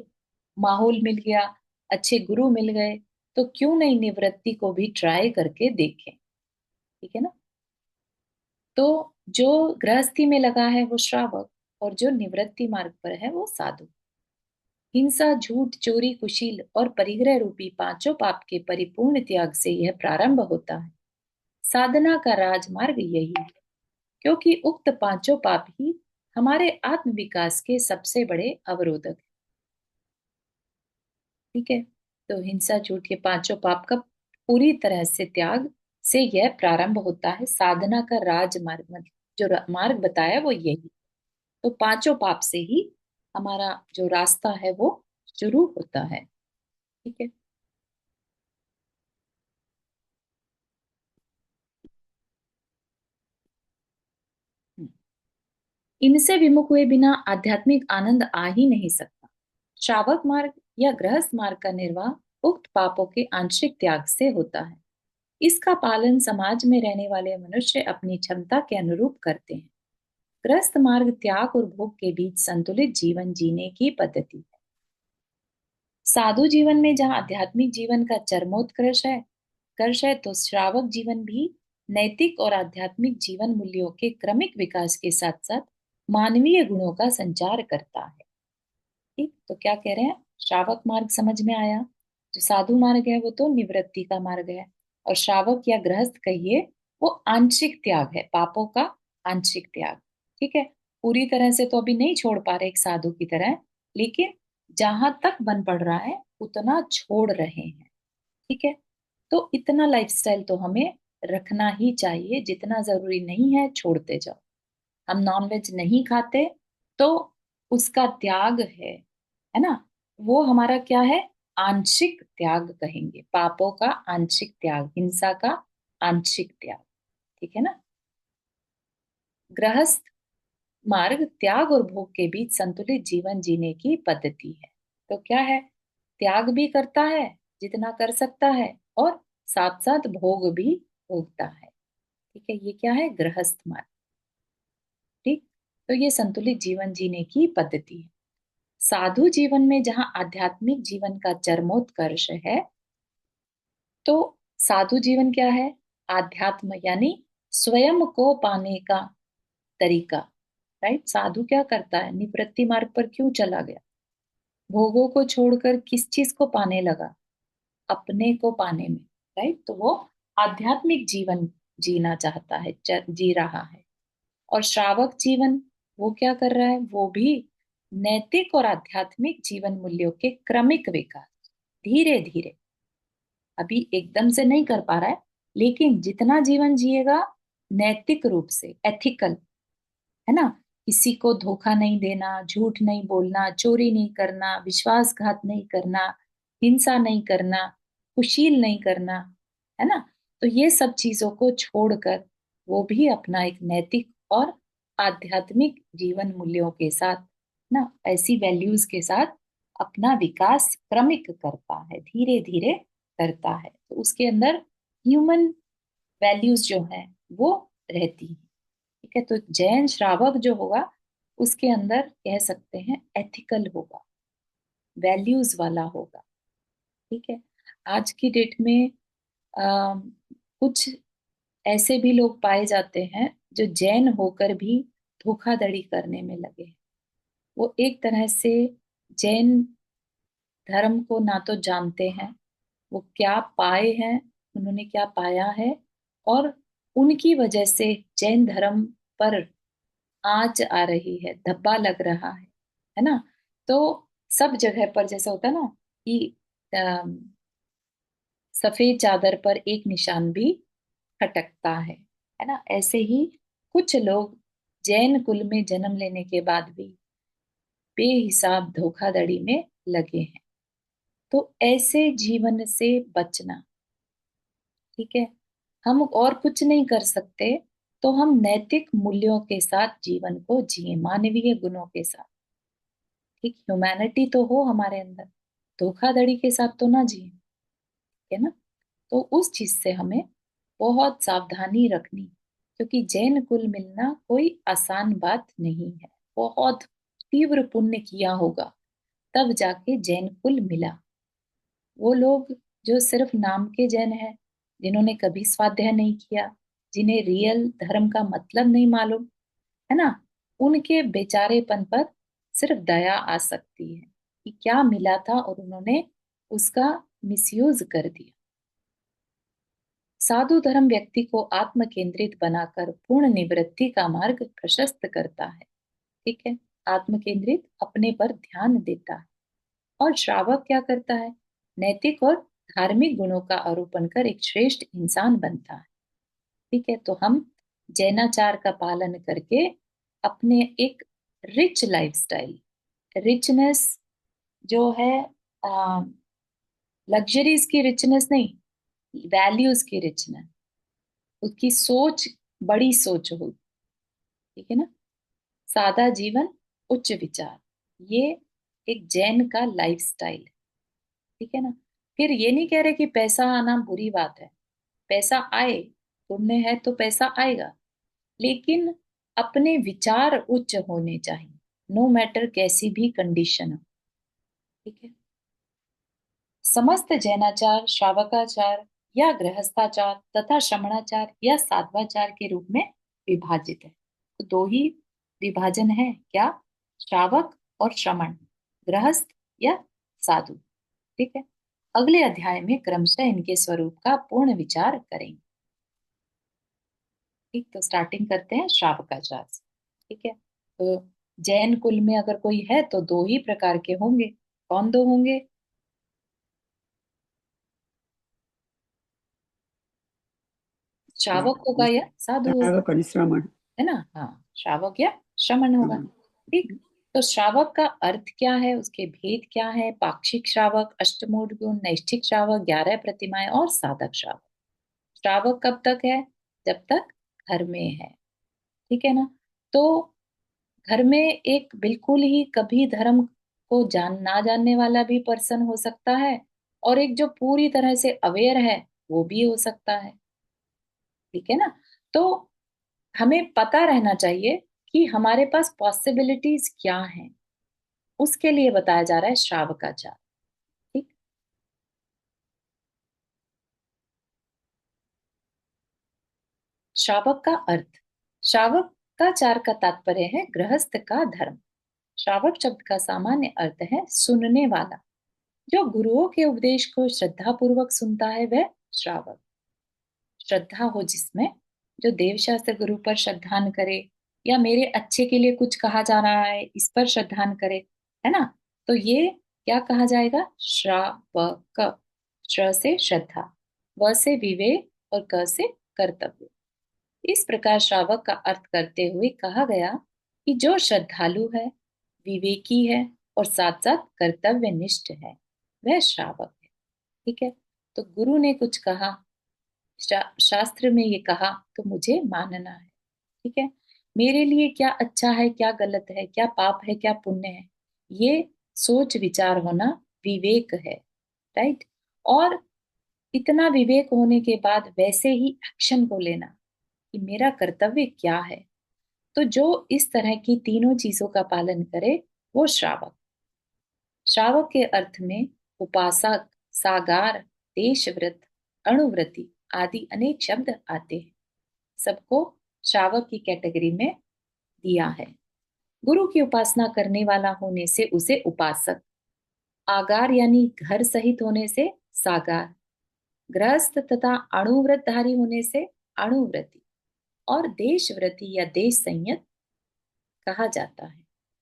माहौल मिल गया, अच्छे गुरु मिल गए, तो क्यों नहीं निवृत्ति को भी ट्राई करके देखें। ठीक है ना। तो जो गृहस्थी में लगा है वो श्रावक, और जो निवृत्ति मार्ग पर है वो साधु। हिंसा, झूठ, चोरी, कुशील और परिग्रह रूपी पांचों पाप के परिपूर्ण त्याग से यह प्रारंभ होता है। साधना का राजमार्ग यही है, क्योंकि उक्त पांचों पाप ही हमारे आत्म विकास के सबसे बड़े अवरोधक हैं। ठीक है। तो हिंसा, झूठ के पांचों पाप का पूरी तरह से त्याग से यह प्रारंभ होता है। साधना का राजमार्ग मतलब जो मार्ग बताया वो यही। तो पांचों पाप से ही हमारा जो रास्ता है वो शुरू होता है। ठीक है। हम्म। इनसे विमुख हुए बिना आध्यात्मिक आनंद आ ही नहीं सकता। श्रावक मार्ग या गृहस्थ मार्ग का निर्वाह उक्त पापों के आंशिक त्याग से होता है। इसका पालन समाज में रहने वाले मनुष्य अपनी क्षमता के अनुरूप करते हैं। गृहस्थ मार्ग त्याग और भोग के बीच संतुलित जीवन जीने की पद्धति है। साधु जीवन में जहाँ आध्यात्मिक जीवन का चरमोत्कर्ष है, कर्ष है, तो श्रावक जीवन भी नैतिक और आध्यात्मिक जीवन मूल्यों के क्रमिक विकास के साथ साथ मानवीय गुणों का संचार करता है। ठीक, तो क्या कह रहे हैं, श्रावक मार्ग समझ में आया। जो साधु मार्ग है वो तो निवृत्ति का मार्ग है, और श्रावक या गृहस्थ कहिए वो आंशिक त्याग है, पापों का आंशिक त्याग। ठीक है। पूरी तरह से तो अभी नहीं छोड़ पा रहे एक साधु की तरह, लेकिन जहां तक बन पड़ रहा है उतना छोड़ रहे हैं। ठीक है। तो इतना लाइफस्टाइल तो हमें रखना ही चाहिए, जितना जरूरी नहीं है छोड़ते जाओ। हम नॉनवेज नहीं खाते तो उसका त्याग है ना। वो हमारा क्या है, आंशिक त्याग कहेंगे, पापों का आंशिक त्याग, हिंसा का आंशिक त्याग। ठीक है ना। गृहस्थ मार्ग त्याग और भोग के बीच संतुलित जीवन जीने की पद्धति है। तो क्या है, त्याग भी करता है जितना कर सकता है, और साथ साथ भोग भी भोगता है। ठीक है, ये क्या है, गृहस्थ मार्ग। ठीक। तो ये संतुलित जीवन जीने की पद्धति है। साधु जीवन में जहाँ आध्यात्मिक जीवन का चरमोत्कर्ष है, तो साधु जीवन क्या है, आध्यात्म यानी स्वयं को पाने का तरीका। राइट। साधु क्या करता है, निवृत्ति मार्ग पर क्यों चला गया, भोगों को छोड़कर किस चीज को पाने लगा, अपने को पाने में। राइट। तो वो आध्यात्मिक जीवन जीना चाहता है, जी रहा है। और श्रावक जीवन, वो क्या कर रहा है, वो भी नैतिक और आध्यात्मिक जीवन मूल्यों के क्रमिक विकास, धीरे धीरे, अभी एकदम से नहीं कर पा रहा है, लेकिन जितना जीवन जिएगा नैतिक रूप से, एथिकल, है ना, किसी को धोखा नहीं देना, झूठ नहीं बोलना, चोरी नहीं करना, विश्वासघात नहीं करना, हिंसा नहीं करना, कुशील नहीं करना, है ना। तो ये सब चीजों को छोड़कर वो भी अपना एक नैतिक और आध्यात्मिक जीवन मूल्यों के साथ ना, ऐसी वैल्यूज के साथ अपना विकास क्रमिक करता है, धीरे धीरे करता है। तो उसके अंदर ह्यूमन वैल्यूज जो है वो रहती है। ठीक है। तो जैन श्रावक जो होगा उसके अंदर कह सकते हैं एथिकल होगा, वैल्यूज वाला होगा। ठीक है। आज की डेट में आ, कुछ ऐसे भी लोग पाए जाते हैं जो जैन होकर भी धोखाधड़ी करने में लगे हैं। वो एक तरह से जैन धर्म को ना तो जानते हैं, वो क्या पाए हैं, उन्होंने क्या पाया है, और उनकी वजह से जैन धर्म पर आंच आ रही है, धब्बा लग रहा है ना। तो सब जगह पर जैसा होता है ना कि अम, सफेद चादर पर एक निशान भी खटकता है ना, ऐसे ही कुछ लोग जैन कुल में जन्म लेने के बाद भी बेहिसाब धोखाधड़ी में लगे हैं। तो ऐसे जीवन से बचना। ठीक है। हम और कुछ नहीं कर सकते, तो हम नैतिक मूल्यों के साथ जीवन को जिए, मानवीय गुणों के साथ। ठीक, ह्यूमैनिटी तो हो हमारे अंदर, धोखाधड़ी के साथ तो ना जिए। है ना। तो उस चीज से हमें बहुत सावधानी रखनी, क्योंकि जैन कुल मिलना कोई आसान बात नहीं है। बहुत तीव्र पुण्य किया होगा तब जाके जैन कुल मिला। वो लोग जो सिर्फ नाम के जैन हैं, जिन्होंने कभी स्वाध्याय नहीं किया, जिन्हें रियल धर्म का मतलब नहीं मालूम, है ना, उनके बेचारेपन पर सिर्फ दया आ सकती है कि क्या मिला था और उन्होंने उसका मिसयूज कर दिया। साधु धर्म व्यक्ति को आत्म केंद्रित बनाकर पूर्ण निवृत्ति का मार्ग प्रशस्त करता है। ठीक है, आत्म केंद्रित अपने पर ध्यान देता है। और श्रावक क्या करता है? नैतिक और धार्मिक गुणों का आरोपण कर एक श्रेष्ठ इंसान बनता है। ठीक है, तो हम जैनाचार का पालन करके अपने एक रिच लाइफस्टाइल, रिचनेस जो है, लग्जरीज की रिचनेस नहीं, वैल्यूज की रिचनेस, उसकी सोच, बड़ी सोच हो। ठीक है ना, सादा जीवन, उच्च विचार, ये एक जैन का लाइफस्टाइल है। ठीक है ना। फिर ये नहीं कह रहे कि पैसा आना बुरी बात है, पैसा आए, पुण्य है तो पैसा आएगा, लेकिन अपने विचार उच्च होने चाहिए, नो मैटर कैसी भी कंडीशन हो। ठीक है। समस्त जैनाचार श्रावकाचार या गृहस्थाचार तथा श्रमणाचार या साध्वाचार के रूप में विभाजित है। तो दो ही विभाजन है क्या? श्रावक और श्रमण, गृहस्थ या साधु। ठीक है, अगले अध्याय में क्रमशः इनके स्वरूप का पूर्ण विचार करेंगे। ठीक, तो स्टार्टिंग करते हैं श्रावकाचार से। ठीक है, तो जैन कुल में अगर कोई है तो दो ही प्रकार के होंगे। कौन दो होंगे? श्रावक होगा या साधु होगा, श्रावक और श्रमण। है ना। हाँ, श्रावक या श्रमण होगा। ठीक, तो श्रावक का अर्थ क्या है, उसके भेद क्या है? पाक्षिक श्रावक, अष्टमूढ़ गुण, नैष्ठिक श्रावक, 11 प्रतिमाएं और साधक श्रावक। श्रावक कब तक है? जब तक घर में है। ठीक है ना। तो घर में एक बिल्कुल ही कभी धर्म को ना जानने वाला भी पर्सन हो सकता है, और एक जो पूरी तरह से अवेयर है वो भी हो सकता है। ठीक है ना। तो हमें पता रहना चाहिए कि हमारे पास पॉसिबिलिटीज क्या हैं, उसके लिए बताया जा रहा है श्रावकाचार। ठीक, श्रावक का अर्थ, श्रावक का चार का तात्पर्य है गृहस्थ का धर्म। श्रावक शब्द का सामान्य अर्थ है सुनने वाला। जो गुरुओं के उपदेश को श्रद्धा पूर्वक सुनता है वह श्रावक। श्रद्धा हो जिसमें, जो देवशास्त्र गुरु पर श्रद्धान करे, या मेरे अच्छे के लिए कुछ कहा जा रहा है इस पर श्रद्धान करे, है ना, तो ये क्या कहा जाएगा? श्रावक। श्र से श्रद्धा, व से विवेक और क से कर्तव्य। इस प्रकार श्रावक का अर्थ करते हुए कहा गया कि जो श्रद्धालु है, विवेकी है और साथ साथ कर्तव्यनिष्ठ है, वह श्रावक है। ठीक है, तो गुरु ने कुछ कहा, शास्त्र में ये कहा, तो मुझे मानना है। ठीक है, मेरे लिए क्या अच्छा है, क्या गलत है, क्या पाप है, क्या पुण्य है, ये सोच विचार होना विवेक है। राइट। और इतना विवेक होने के बाद वैसे ही एक्शन को लेना कि मेरा कर्तव्य क्या है। तो जो इस तरह की तीनों चीजों का पालन करे वो श्रावक। श्रावक के अर्थ में उपासक, सागार, देशव्रत, अणुव्रती आदि अनेक शब्द आते हैं। सबको श्रावक की कैटेगरी में दिया है। गुरु की उपासना करने वाला होने से उसे उपासक, आगार यानी घर सहित होने से सागार, गृहस्थ तथा अणुव्रतधारी होने से अणुव्रती, और देशव्रती या देश संयत कहा जाता है।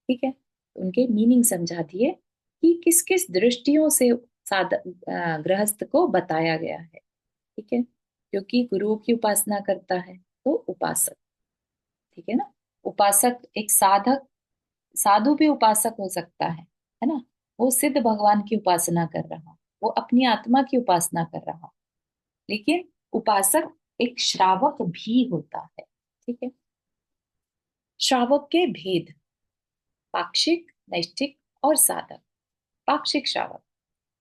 ठीक है, उनके मीनिंग समझा दिए कि किस किस दृष्टियों से गृहस्थ को बताया गया है। ठीक है, क्योंकि गुरुओं की उपासना करता है तो उपासक। ठीक है ना, उपासक एक साधक, साधु भी उपासक हो सकता है ना। वो सिद्ध भगवान की उपासना कर रहा, वो अपनी आत्मा की उपासना कर रहा, लेकिन उपासक एक श्रावक भी होता है। ठीक है, श्रावक के भेद, पाक्षिक, नैष्ठिक और साधक। पाक्षिक श्रावक,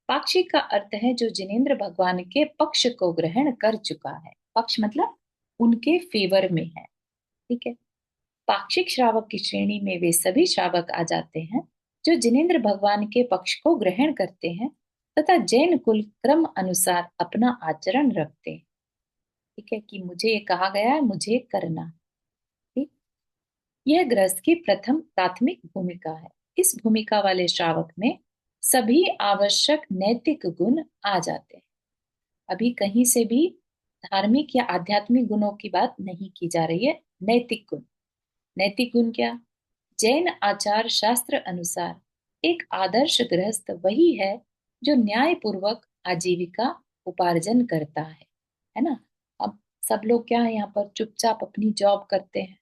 पाक्षिक का अर्थ है जो जिनेंद्र भगवान के पक्ष को ग्रहण कर चुका है। पक्ष मतलब उनके फेवर में है। ठीक है, पाक्षिक श्रावक की श्रेणी में वे सभी श्रावक आ जाते हैं जो जिनेंद्र भगवान के पक्ष को ग्रहण करते हैं तथा जैन कुल क्रम अनुसार अपना आचरण रखते हैं। ठीक है, कि मुझे ये कहा गया है, मुझे करना। ठीक, यह गृहस्थ की प्रथम प्राथमिक भूमिका है। इस भूमिका वाले श्रावक में सभी आवश्यक नैतिक गुण आ जाते हैं। अभी कहीं से भी धार्मिक या आध्यात्मिक गुणों की बात नहीं की जा रही है। नैतिक गुण, नैतिक गुण क्या? जैन आचार शास्त्र अनुसार एक आदर्श गृहस्थ वही है जो न्याय पूर्वक आजीविका उपार्जन करता है ना। अब सब लोग क्या है, यहाँ पर चुपचाप अपनी जॉब करते हैं,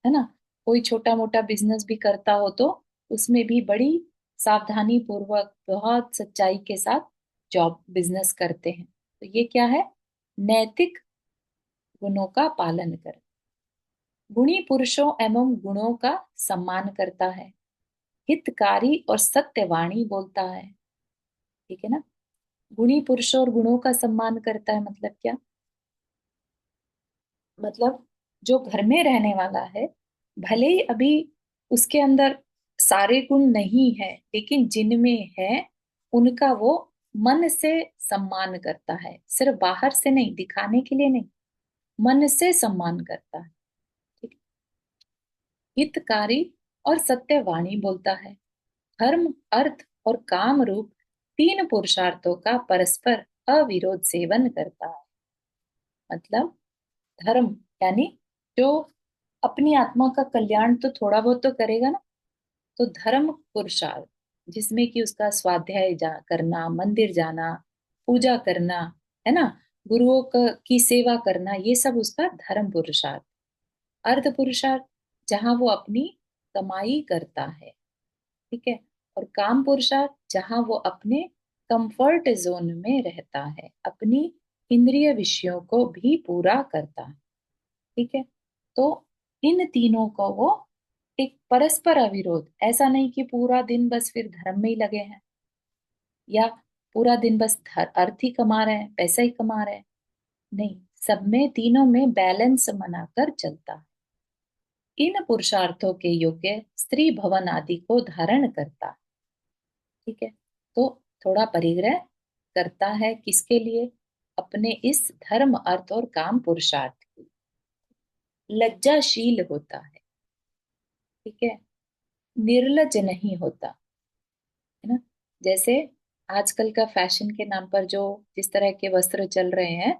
है ना। कोई छोटा मोटा बिजनेस भी करता हो तो उसमें भी बड़ी सावधानी पूर्वक, बहुत सच्चाई के साथ जॉब बिजनेस करते हैं। तो ये क्या है? नैतिक गुणों का पालन कर। गुणी पुरुषों एवं गुणों का सम्मान करता है, हितकारी और सत्यवाणी बोलता है। ठीक है ना। गुणी पुरुषों और गुणों का सम्मान करता है मतलब क्या? मतलब जो घर में रहने वाला है, भले ही अभी उसके अंदर सारे गुण नहीं है, लेकिन जिनमें है उनका वो मन से सम्मान करता है। सिर्फ बाहर से नहीं, दिखाने के लिए नहीं, मन से सम्मान करता है। ठीक है? हितकारी और सत्यवाणी बोलता है, धर्म अर्थ और काम रूप तीन पुरुषार्थों का परस्पर अविरोध सेवन करता है। मतलब धर्म यानी जो अपनी आत्मा का कल्याण तो थोड़ा बहुत तो करेगा ना। तो धर्म पुरुषार्थ जिसमें कि उसका स्वाध्याय करना, मंदिर जाना, पूजा करना, है ना, गुरुओं की सेवा करना, ये सब उसका धर्म पुरुषार्थ। अर्थ पुरुषार्थ जहां वो अपनी कमाई करता है। ठीक है। और काम पुरुषार्थ जहां वो अपने कंफर्ट जोन में रहता है, अपनी इंद्रिय विषयों को भी पूरा करता है। ठीक है। तो इन तीनों को वो एक परस्पर अविरोध, ऐसा नहीं कि पूरा दिन बस फिर धर्म में ही लगे हैं, या पूरा दिन बस अर्थ ही कमा रहे हैं, पैसा ही कमा रहे हैं। नहीं, सब में, तीनों में बैलेंस बनाकर चलता है। इन पुरुषार्थों के योग्य स्त्री भवन आदि को धारण करता है। ठीक है। तो थोड़ा परिग्रह करता है किसके लिए? अपने इस धर्म अर्थ और काम पुरुषार्थ के लिए। लज्जाशील होता है। ठीक है। निर्लज नहीं होता, है ना। जैसे आजकल का फैशन के नाम पर जो जिस तरह के वस्त्र चल रहे हैं,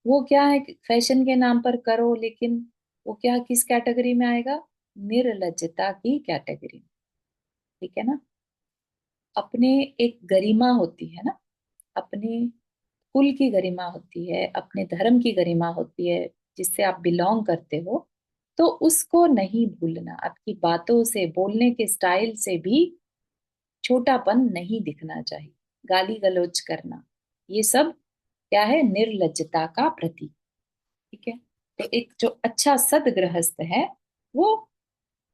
वो क्या है, फैशन के नाम पर करो, लेकिन वो क्या, किस कैटेगरी में आएगा? निर्लज्जता की कैटेगरी में। ठीक है ना। अपने एक गरिमा होती है ना, अपने कुल की गरिमा होती है, अपने धर्म की गरिमा होती है, जिससे आप बिलोंग करते हो। तो उसको नहीं भूलना, आपकी बातों से, बोलने के स्टाइल से भी छोटापन नहीं दिखना चाहिए। गाली गलौज करना, ये सब क्या है? निर्लज्जता का प्रतीक। ठीक है। तो एक जो अच्छा सदगृहस्थ है वो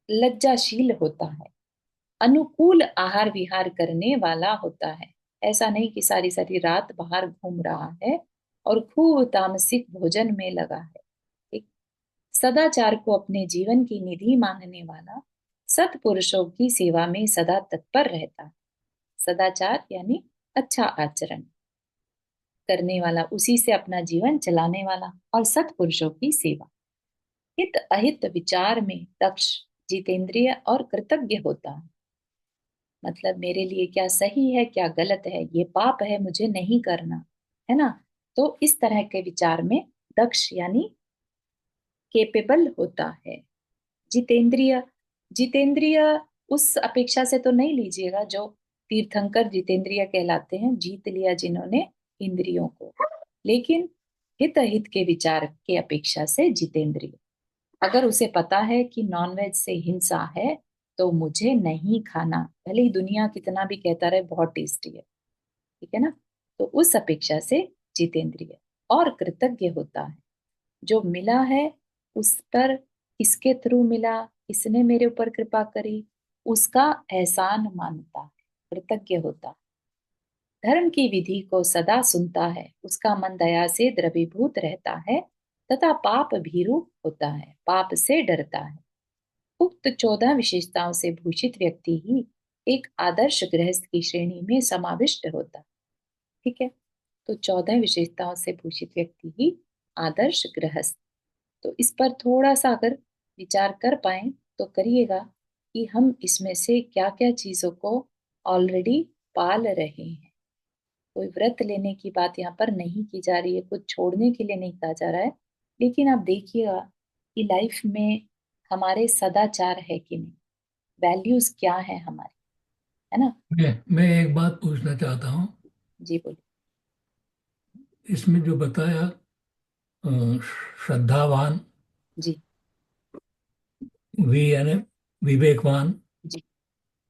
लज्जाशील होता है, अनुकूल आहार विहार करने वाला होता है। ऐसा नहीं कि सारी सारी रात बाहर घूम रहा है और खूब तामसिक भोजन में लगा है। एक सदाचार को अपने जीवन की निधि मानने वाला सत्पुरुषों की सेवा में सदा तत्पर रहता है। सदाचार यानी अच्छा आचरण करने वाला, उसी से अपना जीवन चलाने वाला, और सत्पुरुषों की सेवा। हित अहित विचार में दक्ष, जितेंद्रिय और कृतज्ञ होता है। मतलब मेरे लिए क्या सही है, क्या गलत है, ये पाप है, मुझे नहीं करना, है ना। तो इस तरह के विचार में दक्ष यानी केपेबल होता है। जितेंद्रिय, जितेंद्रिय उस अपेक्षा से तो नहीं लीजिएगा जो तीर्थंकर जितेंद्रिय कहलाते हैं, जीत लिया जिन्होंने इंद्रियों को, लेकिन हित अहित के विचार के अपेक्षा से जितेंद्रिय। अगर उसे पता है कि नॉनवेज से हिंसा है तो मुझे नहीं खाना, भले ही दुनिया कितना भी कहता रहे बहुत टेस्टी है। ठीक है ना। तो उस अपेक्षा से जितेंद्रिय और कृतज्ञ होता है। जो मिला है उस पर, किसके थ्रू मिला, किसने मेरे ऊपर कृपा करी, उसका एहसान मानता है, कृतज्ञ होता है। धर्म की विधि को सदा सुनता है, उसका मन दया से द्रवीभूत रहता है तथा पाप भीरु होता है, पाप से डरता है। उक्त 14 विशेषताओं से भूषित व्यक्ति ही एक आदर्श गृहस्थ की श्रेणी में समाविष्ट होता। ठीक है, तो 14 विशेषताओं से भूषित व्यक्ति ही आदर्श गृहस्थ। तो इस पर थोड़ा सा अगर विचार कर पाए तो करिएगा कि हम इसमें से क्या क्या चीजों को ऑलरेडी पाल रहे हैं। कोई व्रत लेने की बात यहाँ पर नहीं की जा रही है, कुछ छोड़ने के लिए नहीं कहा जा रहा है, लेकिन आप देखिएगा कि लाइफ में हमारे सदाचार है कि नहीं, वैल्यूज क्या है हमारी, है ना। मैं एक बात पूछना चाहता हूँ। जी बोलिए। इसमें जो बताया श्रद्धावान, जी। वी यानी विवेकवान, जी।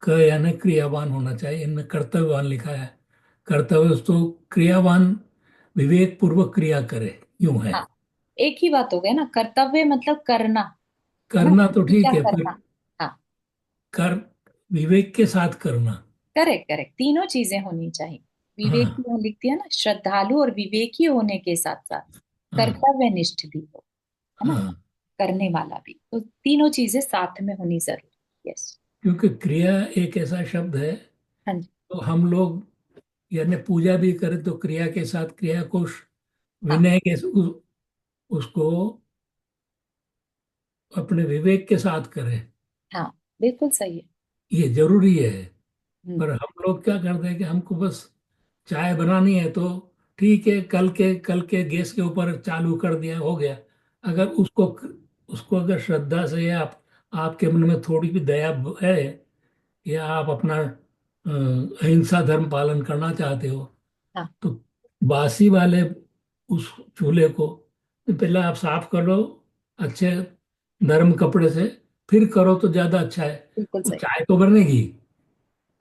क यानी क्रियावान होना चाहिए, इनमें कर्तव्यवान लिखा है। कर्तव्य तो क्रियावान विवेक पूर्वक क्रिया करे, यूं है। हाँ, एक ही बात हो गया ना, कर्तव्य मतलब करना, है ना, करना तो क्या ठीक है, फिर करना। हाँ, कर विवेक के साथ करना। करेक्ट करेक्ट, तीनों चीजें होनी चाहिए। विवेकी हाँ, यहाँ लिख दिया ना, श्रद्धालु और विवेकी होने के साथ साथ हाँ, कर्तव्यनिष्ठ भी हो, है ना, हाँ। करने वाला भी, तो तीनों चीजें साथ में होनी जरूरी। यस। क्योंकि क्रिया एक ऐसा शब्द है, हाँ जी। तो हम लोग यानी पूजा भी करें तो क्रिया के साथ क्रिया को हाँ। विनय के उसको अपने विवेक के साथ करें। हाँ, बिल्कुल सही है। ये जरूरी है। हम्म। पर हम लोग क्या करते हैं कि हमको बस चाय बनानी है तो ठीक है, कल के गैस के ऊपर चालू कर दिया, हो गया। अगर उसको उसको अगर श्रद्धा से, या आपके मन में थोड़ी भी दया है, या आप अपना अहिंसा धर्म पालन करना चाहते हो, हाँ, तो बासी वाले उस चूल्हे को पहले आप साफ कर लो अच्छे नरम कपड़े से, फिर करो तो ज्यादा अच्छा है। बिल्कुल वो सही। चाय तो बनेगी,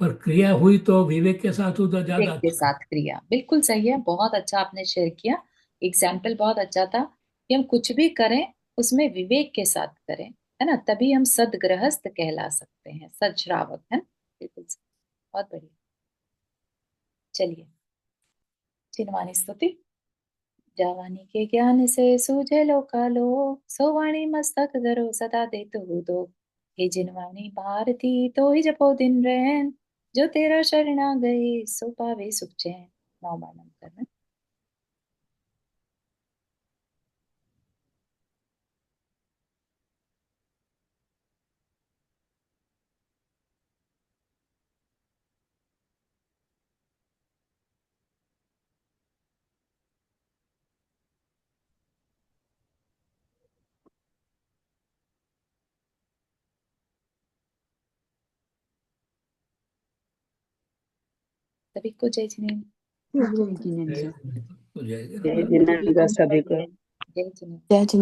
पर क्रिया हुई तो विवेक के साथ हुई तो ज्यादा विवेक के अच्छा है। साथ क्रिया, बिल्कुल सही है, बहुत अच्छा आपने शेयर किया। एग्जाम्पल बहुत अच्छा था कि हम कुछ भी करें उसमें विवेक के साथ करें, है ना, तभी हम सदगृहस्थ कहला सकते हैं, सद्श्रावक, है ना। बिल्कुल सही। बहुत बढ़िया। चलिए, चिन्वानी स्तुति। जवानी के ज्ञान से सूझे लो कालो, सो वाणी मस्तक धरो सदा देतु दो। हे जिनवानी भारती तो ही जपो दिन रैन, जो तेरा शरणा गए सो पावे सुख चैन। नौ बार नम करना। सभी को जय जिनेन्द्र। जय जिनेन्द्र। हो जाएगा। जय जिनेन्द्र सभी को। जय जिनेन्द्र। जय जिनेन्द्र।